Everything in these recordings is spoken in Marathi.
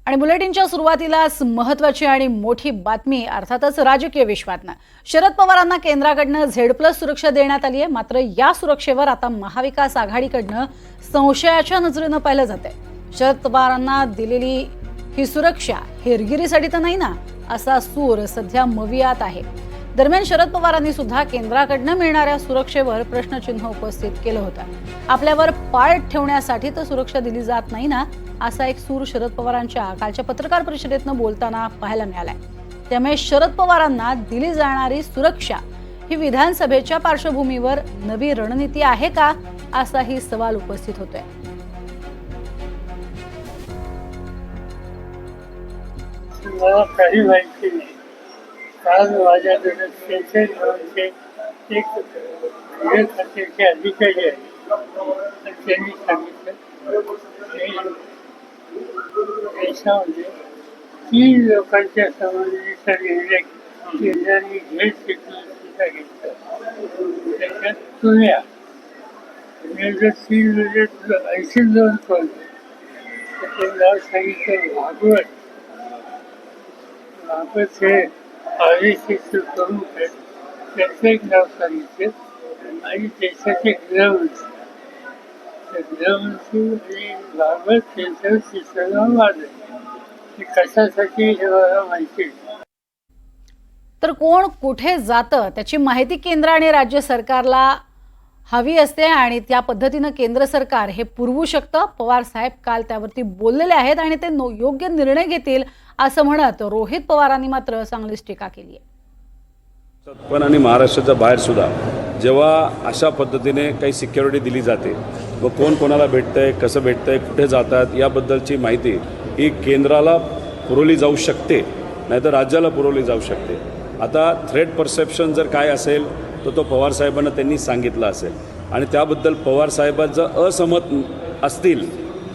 आणि बुलेटिनच्या सुरुवातीलाच महत्त्वाची आणि मोठी बातमी अर्थातच राजकीय विश्वातनं शरद पवारांना केंद्राकडनं Z+ सुरक्षा देण्यात आली आहे। मात्र या सुरक्षेवर आता महाविकास आघाडीकडनं संशयाच्या नजरेनं पाहिलं जातंय। शरद पवारांना दिलेली ही सुरक्षा हेरगिरीसाठी तर नाही ना, असा सूर सध्या मवियात आहे। दरम्यान शरद पवारांनी सुद्धा केंद्राकडनं मिळणाऱ्या सुरक्षेवर प्रश्नचिन्ह उपस्थित केलं होतं। आपल्यावर पाळ ठेवण्यासाठी तर सुरक्षा दिली जात नाही ना, असा एक सूर शरद पवारांच्या कालच्या पत्रकार परिषदेतनं बोलताना पाहायला मिळालाय। त्यामुळे शरद पवारांना दिली जाणारी सुरक्षा ही विधानसभेच्या पार्श्वभूमीवर नवी रणनीती आहे का, असाही सवाल उपस्थित होतोय। मला काही माहिती नाही। काल माझ्याकडे सेन्सर म्हणूनचे एक गृह खात्याचे अधिकारी आहेत आणि त्यांनी सांगितलं की देशामध्ये 3 लोकांच्या संबंधीचा निर्णय केंद्राने सुद्धा घेतला। त्याच्यात तुझ्या जर 3 म्हणजे 82 कोण त्याचे नाव सांगितलं भागवत हे आदिशिस्त प्रमुख आहेत, त्यांचं एक नाव सांगितलं आणि देशाचे गृहमंत्री आणि भागवत त्यांचं तिसरं नाव माझं। हे कशासाठी हे मला माहिती नाही। तर कोण कुठे जातं त्याची माहिती केंद्र आणि राज्य सरकारला हवी असते आणि त्या पद्धतीनं केंद्र सरकार हे पुरवू शकतं। पवार साहेब काल त्यावरती बोललेले आहेत आणि ते योग्य निर्णय घेतील असं म्हणत रोहित पवारांनी मात्र चांगलीच टीका केली आहे। पण आणि महाराष्ट्राच्या बाहेर सुद्धा जेव्हा अशा पद्धतीने काही सिक्युरिटी दिली जाते व कोण कोणाला भेटतंय, कसं भेटतंय, कुठे जातात याबद्दलची माहिती ही केंद्राला पुरवली जाऊ शकते, नाहीतर राज्याला पुरवली जाऊ शकते। आता थ्रेट परसेप्शन जर काय असेल तर तो पवार साहेबांना त्यांनी सांगितलं असेल आणि त्याबद्दल पवार साहेबांचं जर असहमत असतील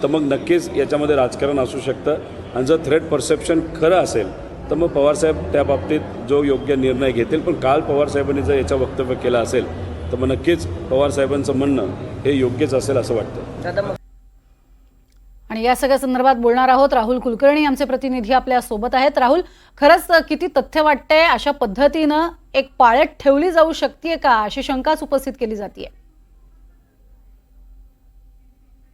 तर मग नक्कीच याच्यामध्ये राजकारण असू शकतं। आणि जर थ्रेट परसेप्शन खरं असेल तर मग पवारसाहेब त्या बाबतीत जो योग्य निर्णय घेतील। पण काल पवारसाहेबांनी जर याचं वक्तव्य केलं असेल तर मग नक्कीच पवारसाहेबांचं म्हणणं हे योग्यच असेल असं वाटतं। आणि या सगळ्या संदर्भात बोलणार आहोत राहुल कुलकर्णी आमचे प्रतिनिधी आपल्या सोबत आहेत। राहुल, खरंच किती तथ्य वाटतंय अशा पद्धतीनं एक पाळत ठेवली जाऊ शकते का, अशी शंकाच उपस्थित केली जाते?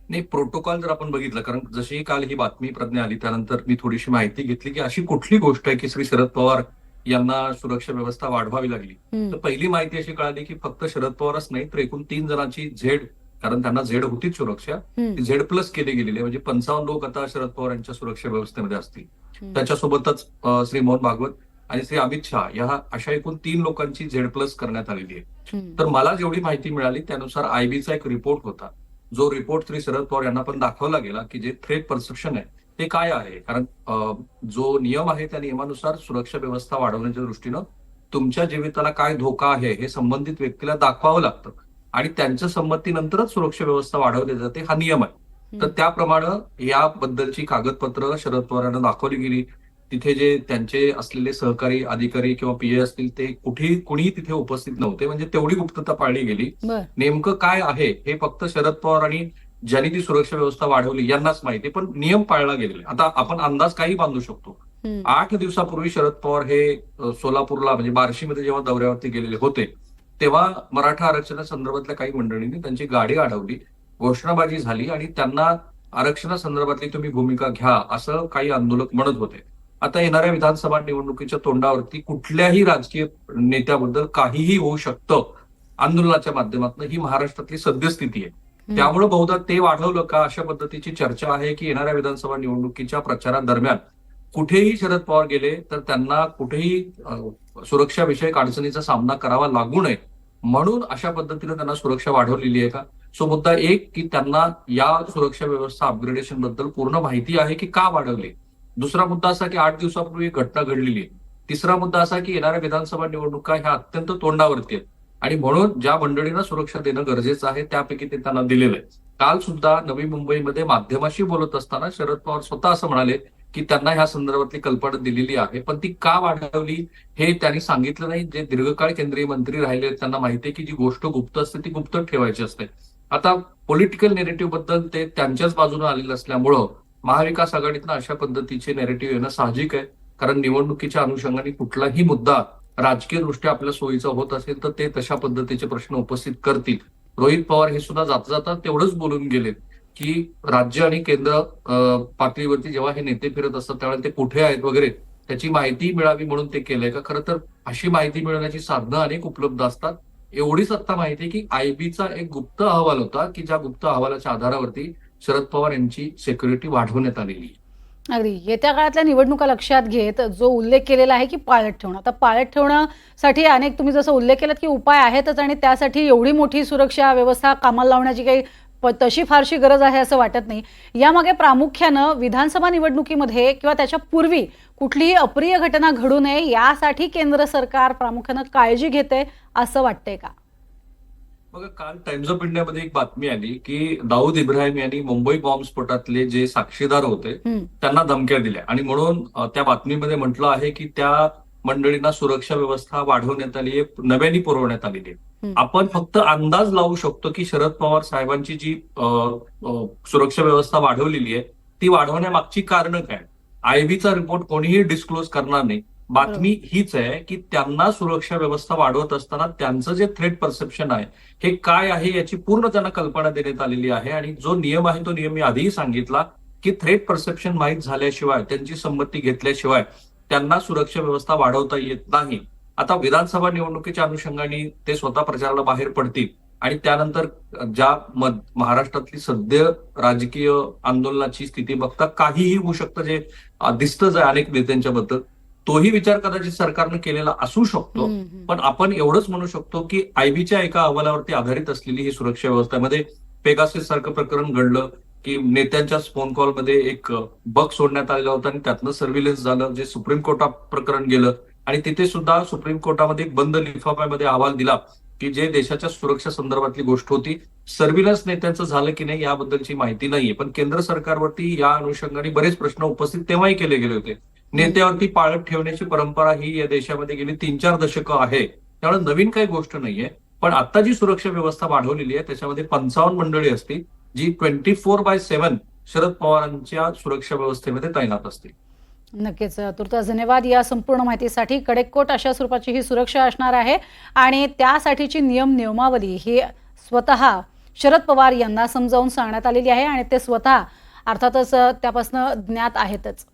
नाही, प्रोटोकॉल जर आपण बघितलं, कारण जशी काल ही बातमी प्रज्ञा आली त्यानंतर मी थोडीशी माहिती घेतली की अशी कुठली गोष्ट आहे की श्री शरद पवार यांना सुरक्षा व्यवस्था वाढवावी लागली। तर पहिली माहिती अशी कळाली की फक्त शरद पवारच नाही तर एकूण 3 जणांची झेड, कारण त्यांना झेड होतीच सुरक्षा, ती Z+ केली गेलेली आहे। म्हणजे 55 लोक आता शरद पवार यांच्या सुरक्षा व्यवस्थेमध्ये असतील। त्याच्यासोबतच श्री मोहन भागवत आणि श्री अमित शहा या अशा एकूण 3 लोकांची Z+ करण्यात आलेली आहे। तर मला जेवढी माहिती मिळाली त्यानुसार IBचा एक रिपोर्ट होता, जो रिपोर्ट श्री शरद पवार यांना पण दाखवला गेला की जे थ्रेट परसेप्शन आहे ते काय आहे। कारण जो नियम आहे त्या नियमानुसार सुरक्षा व्यवस्था वाढवण्याच्या दृष्टीनं तुमच्या जीविताला काय धोका आहे हे संबंधित व्यक्तीला दाखवावं लागतं आणि त्यांच्या संमतीनंतरच सुरक्षा व्यवस्था वाढवली जाते, हा नियम आहे। तर त्याप्रमाणे याबद्दलची कागदपत्र शरद पवार यांना दाखवली गेली। तिथे जे त्यांचे असलेले सहकारी अधिकारी किंवा PA असतील ते कुणीही तिथे उपस्थित नव्हते, म्हणजे तेवढी गुप्तता पाळली गेली। नेमकं काय आहे हे फक्त शरद पवार आणि ज्यांनी ती सुरक्षा व्यवस्था वाढवली यांनाच माहिती, पण नियम पाळला गेलेला। आता आपण अंदाज काही बांधू शकतो। 8 दिवसापूर्वी शरद पवार हे सोलापूरला म्हणजे बार्शीमध्ये जेव्हा दौऱ्यावरती गेलेले होते तेव्हा मराठा आरक्षणासंदर्भातल्या काही मंडळींनी त्यांची गाडी अडवली, घोषणाबाजी झाली आणि त्यांना आरक्षणासंदर्भातली तुम्ही भूमिका घ्या असं काही आंदोलक म्हणत होते। आता येणाऱ्या विधानसभा निवडणुकीच्या तोंडावरती कुठल्याही राजकीय नेत्याबद्दल काहीही होऊ शकतं आंदोलनाच्या माध्यमातून, ही महाराष्ट्रातली सद्यस्थिती आहे। त्यामुळे बहुधा ते वाढवलं का अशा पद्धतीची चर्चा आहे की येणाऱ्या विधानसभा निवडणुकीच्या प्रचारादरम्यान कुठेही शरद पवार गेले तर त्यांना कुठेही सुरक्षा विषयक अडचणीचा सामना करावा लागू नये म्हणून अशा पद्धतीने त्यांना सुरक्षा वाढवलेली आहे का। सो मुद्दा एक की त्यांना या सुरक्षा व्यवस्था अपग्रेडेशन बद्दल पूर्ण माहिती आहे की का वाढवली। दुसरा मुद्दा असा की 8 दिवसापूर्वी घटना घडलेली आहे। तिसरा मुद्दा असा की येणाऱ्या विधानसभा निवडणुका ह्या अत्यंत तोंडावरती आहेत आणि म्हणून ज्या मंडळींना सुरक्षा देणं गरजेचं आहे त्यापैकी ते त्यांना दिलेलं आहे। काल सुद्धा नवी मुंबईमध्ये माध्यमाशी बोलत असताना शरद पवार स्वतः असं म्हणाले की त्यांना ह्या संदर्भातली कल्पना दिलेली आहे, पण ती का वाढवली हे त्यांनी सांगितलं नाही। जे दीर्घकाळ केंद्रीय मंत्री राहिले त्यांना माहिती आहे की जी गोष्ट गुप्त असते ती गुप्त ठेवायची असते। आता पॉलिटिकल नेरेटिव्ह बद्दल ते त्यांच्याच बाजूने आलेलं असल्यामुळं महाविकास आघाडीतनं अशा पद्धतीचे नेरेटिव्ह येणं साहजिक आहे, कारण निवडणुकीच्या अनुषंगाने कुठलाही मुद्दा राजकीय दृष्ट्या आपल्या सोयीचा होत असेल तर ते तशा पद्धतीचे प्रश्न उपस्थित करतील. रोहित पवार हे सुद्धा जाता जाता तेवढंच बोलून गेलेत की राज्य आणि केंद्र पातळीवरती जेव्हा हे नेते फिरत असतात त्यावेळेला ते कुठे आहेत वगैरे त्याची माहिती मिळावी म्हणून ते केलंय का. खरं तर अशी माहिती मिळवण्याची साधनं अनेक उपलब्ध असतात. एवढीच आता माहिती आहे की आयबीचा एक गुप्त अहवाल होता की ज्या गुप्त अहवालाच्या आधारावरती शरद पवार यांची सिक्युरिटी वाढवण्यात आलेली आहे. अगदी येत्या काळातल्या निवडणुका लक्षात घेत जो उल्लेख केलेला आहे की पाळत ठेवणं, आता पाळत ठेवण्यासाठी अनेक तुम्ही जसं उल्लेख केलात की उपाय आहेतच आणि त्यासाठी एवढी मोठी सुरक्षा व्यवस्था कामाला लावण्याची काही तशी फारशी गरज आहे असं वाटत नाही. यामागे प्रामुख्यानं विधानसभा निवडणुकीमध्ये किंवा त्याच्या पूर्वी कुठलीही अप्रिय घटना घडू नये यासाठी केंद्र सरकार प्रामुख्यानं काळजी घेते असं वाटतंय का? बघा, काल टाइम्स ऑफ इंडियामध्ये एक बातमी आली की दाऊद इब्राहिम यांनी मुंबई बॉम्बस्फोटातले जे साक्षीदार होते त्यांना धमक्या दिल्या आणि म्हणून त्या बातमीमध्ये म्हटलं आहे की त्या मंडळींना सुरक्षा व्यवस्था वाढवण्यात आली आहे, नव्याने पुरवण्यात आलेली आहे. आपण फक्त अंदाज लावू शकतो की शरद पवार साहेबांची जी सुरक्षा व्यवस्था वाढवलेली आहे ती वाढवण्यामागची कारणं काय. आयबीचा रिपोर्ट कोणीही डिस्क्लोज करणार नाही. बातमी हीच आहे की त्यांना सुरक्षा व्यवस्था वाढवत असताना त्यांचं जे थ्रेट परसेप्शन आहे हे काय आहे याची पूर्ण त्यांना कल्पना देण्यात आलेली आहे. आणि जो नियम आहे तो नियम मी आधीही सांगितला की थ्रेट परसेप्शन माहीत झाल्याशिवाय त्यांची संमती घेतल्याशिवाय त्यांना सुरक्षा व्यवस्था वाढवता येत नाही. आता विधानसभा निवडणुकीच्या अनुषंगाने ते स्वतः प्रचाराला बाहेर पडतील आणि त्यानंतर ज्या महाराष्ट्रातली सद्य राजकीय आंदोलनाची स्थिती बघता काहीही होऊ शकतं जे दिसतंच आहे अनेक नेत्यांच्या बद्दल. तोही विचार कदाचित सरकारनं केलेला असू शकतो, पण आपण एवढंच म्हणू शकतो की आयबीच्या एका अहवालावरती आधारित असलेली ही सुरक्षा व्यवस्थेमध्ये पेगासिस सारखं प्रकरण घडलं की नेत्यांच्या फोन कॉलमध्ये एक बग सोडण्यात आलेला होता आणि त्यातनं सर्व्हिलन्स झालं, जे सुप्रीम कोर्टात प्रकरण गेलं आणि तिथे सुद्धा सुप्रीम कोर्टामध्ये एक बंद लिफाफ्यामध्ये अहवाल दिला की जे देशाच्या सुरक्षा संदर्भातली गोष्ट होती. सर्व्हिलन्स नेत्यांचं झालं की नाही याबद्दलची माहिती नाहीये, पण केंद्र सरकारवरती या अनुषंगाने बरेच प्रश्न उपस्थित तेव्हाही केले गेले होते. नेत्यावरती पाळत ठेवण्याची परंपरा ही या देशामध्ये गेली 3-4 दशकं आहे, त्यामुळे नवीन काही गोष्ट नाहीये. पण आता जी सुरक्षा व्यवस्था वाढवलेली आहे त्याच्यामध्ये 55 मंडळी असतील जी 24/7 शरद पवारांच्या सुरक्षा व्यवस्थेमध्ये तैनात असतील. नक्कीच तुर्तास धन्यवाद या संपूर्ण माहितीसाठी. कडेकोट अशा स्वरूपाची ही सुरक्षा असणार आहे आणि त्यासाठीची नियमावली ही स्वतः शरद पवार यांना समजावून सांगण्यात आलेली आहे आणि ते स्वतः अर्थातच त्यापासून ज्ञात आहेतच.